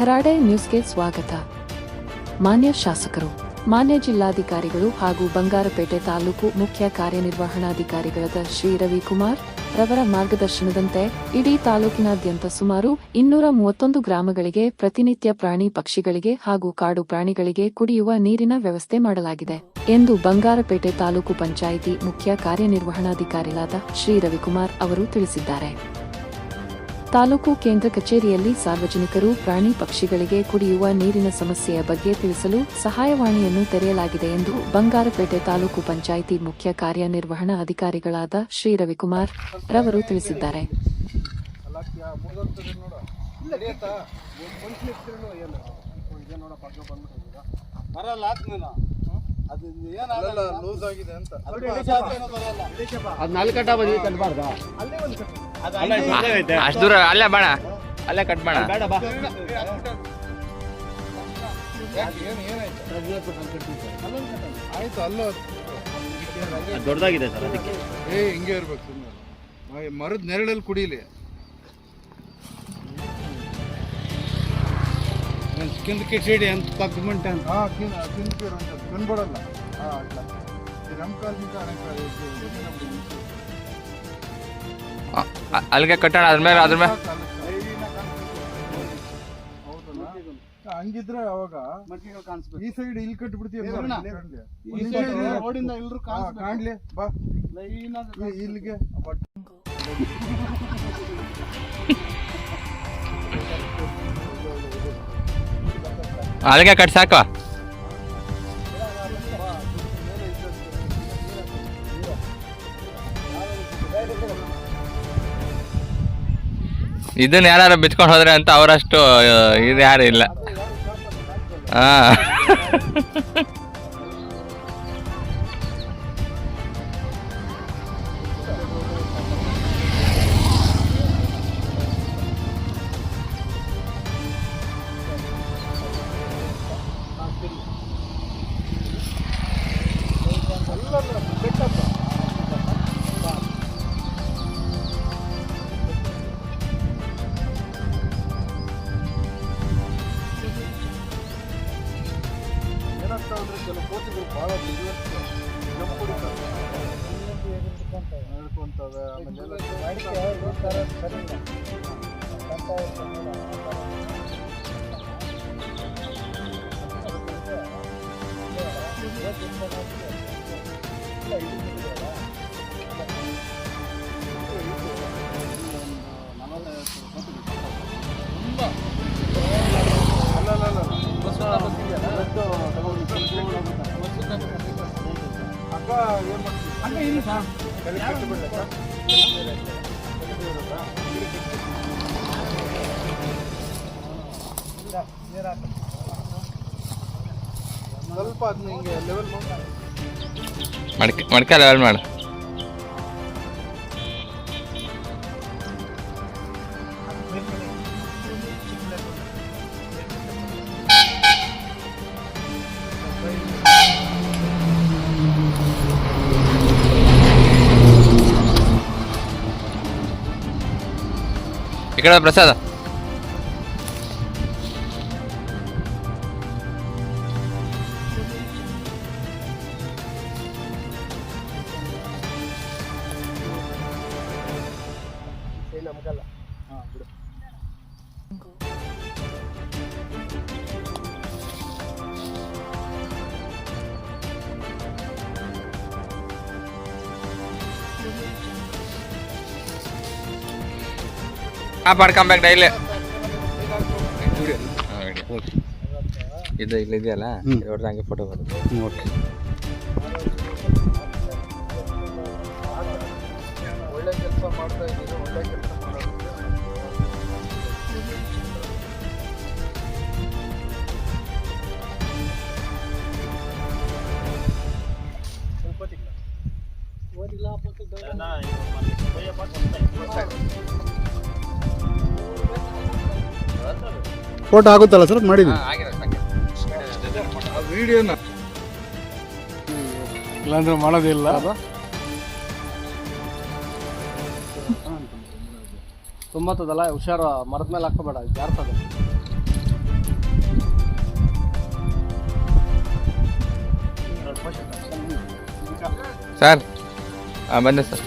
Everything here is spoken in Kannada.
ಖರಾಡೆ ನ್ಯೂಸ್ಗೆ ಸ್ವಾಗತ. ಮಾನ್ಯ ಶಾಸಕರು, ಮಾನ್ಯ ಜಿಲ್ಲಾಧಿಕಾರಿಗಳು ಹಾಗೂ ಬಂಗಾರಪೇಟೆ ತಾಲೂಕು ಮುಖ್ಯ ಕಾರ್ಯನಿರ್ವಹಣಾಧಿಕಾರಿಗಳಾದ ಶ್ರೀ ರವಿಕುಮಾರ್ ರವರ ಮಾರ್ಗದರ್ಶನದಂತೆ ಇಡೀ ತಾಲೂಕಿನಾದ್ಯಂತ ಸುಮಾರು 231 ಗ್ರಾಮಗಳಿಗೆ ಪ್ರತಿನಿತ್ಯ ಪ್ರಾಣಿ ಪಕ್ಷಿಗಳಿಗೆ ಹಾಗೂ ಕಾಡು ಪ್ರಾಣಿಗಳಿಗೆ ಕುಡಿಯುವ ನೀರಿನ ವ್ಯವಸ್ಥೆ ಮಾಡಲಾಗಿದೆ ಎಂದು ಬಂಗಾರಪೇಟೆ ತಾಲೂಕು ಪಂಚಾಯಿತಿ ಮುಖ್ಯ ಕಾರ್ಯನಿರ್ವಹಣಾಧಿಕಾರಿಗಳಾದ ಶ್ರೀ ರವಿಕುಮಾರ್ ಅವರು ತಿಳಿಸಿದ್ದಾರೆ. ತಾಲೂಕು ಕೇಂದ್ರ ಕಚೇರಿಯಲ್ಲಿ ಸಾರ್ವಜನಿಕರು ಪ್ರಾಣಿ ಪಕ್ಷಿಗಳಿಗೆ ಕುಡಿಯುವ ನೀರಿನ ಸಮಸ್ಯೆಯ ಬಗ್ಗೆ ತಿಳಿಸಲು ಸಹಾಯವಾಣಿಯನ್ನು ತೆರೆಯಲಾಗಿದೆ ಎಂದು ಬಂಗಾರಪೇಟೆ ತಾಲೂಕು ಪಂಚಾಯಿತಿ ಮುಖ್ಯ ಕಾರ್ಯನಿರ್ವಹಣಾ ಅಧಿಕಾರಿಗಳಾದ ಶ್ರೀ ರವಿಕುಮಾರ್ ರವರು ತಿಳಿಸಿದ್ದಾರೆ. ಅಷ್ಟು ದೂರ ಅಲ್ಲೇ ಬೇಡ, ಅಲ್ಲೇ ಕಟ್ ಬೇಡ. ದೊಡ್ಡದಾಗಿದೆ ಸರ್, ಅದಕ್ಕೆ ಹಿಂಗೆ ಇರ್ಬೇಕು. ಮರದ ನೆರಳಲ್ಲಿ ಕುಡಿಲಿ. కింద కిచెడి ఎంత పక్కమంటే కనబడాల ಅಲ್ಲಿಗೆ ಕಟ್ಟೋಣ. ಅದ್ರ ಮೇಲೆ ಹಂಗಿದ್ರೆ ಅವಾಗ ಈ ಸೈಡ್ ಇಲ್ಲಿ ಕಟ್ಬಿಡ್ತೀವಿ. ಕಾಣ್ಲಿ ಬಾ ಇಲ್ಲಿಗೆ ಅಲ್ಲಿಗೆ ಕಟ್ ಸಾಕು. ಇದನ್ನ ಯಾರು ಬಿಚ್ಕೊಂಡು ಹೋದ್ರೆ ಅಂತ ಅವರಷ್ಟು ಇದು ಯಾರು ಇಲ್ಲ. ಹಾ ಕೆಲವು ಕೋತಿಗಳು ಭಾಳ ಹೇಳ್ಕೊಂತವೆ. ಅಕ್ಕ ಏನ್ ಮಾಡ್ತೀವಿ ಸ್ವಲ್ಪ ಅದನ್ನ ಹಿಂಗೆ ಲೆವೆಲ್ ಮಡ್ಕ ಲೆವೆಲ್ ಮಾಡು. ఇక్కడ ప్రసాద్ ಪಡ್ಕೊಂಬೇಕು ಡೈಲಿ. ಇದು ಇಲ್ಲಿದೆಯಲ್ಲ, ನೋಡ್ರಿ ಹಂಗೆ ಫೋಟೋ ಬರುತ್ತೆ. ಒಳ್ಳೆ ಕೆಲಸ ಮಾಡ್ತಾ ಇದ್ದೀರಿ, ಒಳ್ಳೆ ಕೆಲಸ ಮಾಡೋದು. ಫೋಟೋ ಆಗುತ್ತಲ್ಲ ಸರ್, ಮಾಡಿದ್ವಿ ವಿಡಿಯೋನ, ಇಲ್ಲಾಂದ್ರೆ ಮಾಡೋದಿಲ್ಲ. ತುಂಬತ್ತದಲ್ಲ, ಹುಷಾರು, ಮರದ ಮೇಲೆ ಹಾಕೋಬೇಡ, ಜಾರ್ತದೆ. ಸರ್ ಬನ್ನಿ ಸರ್.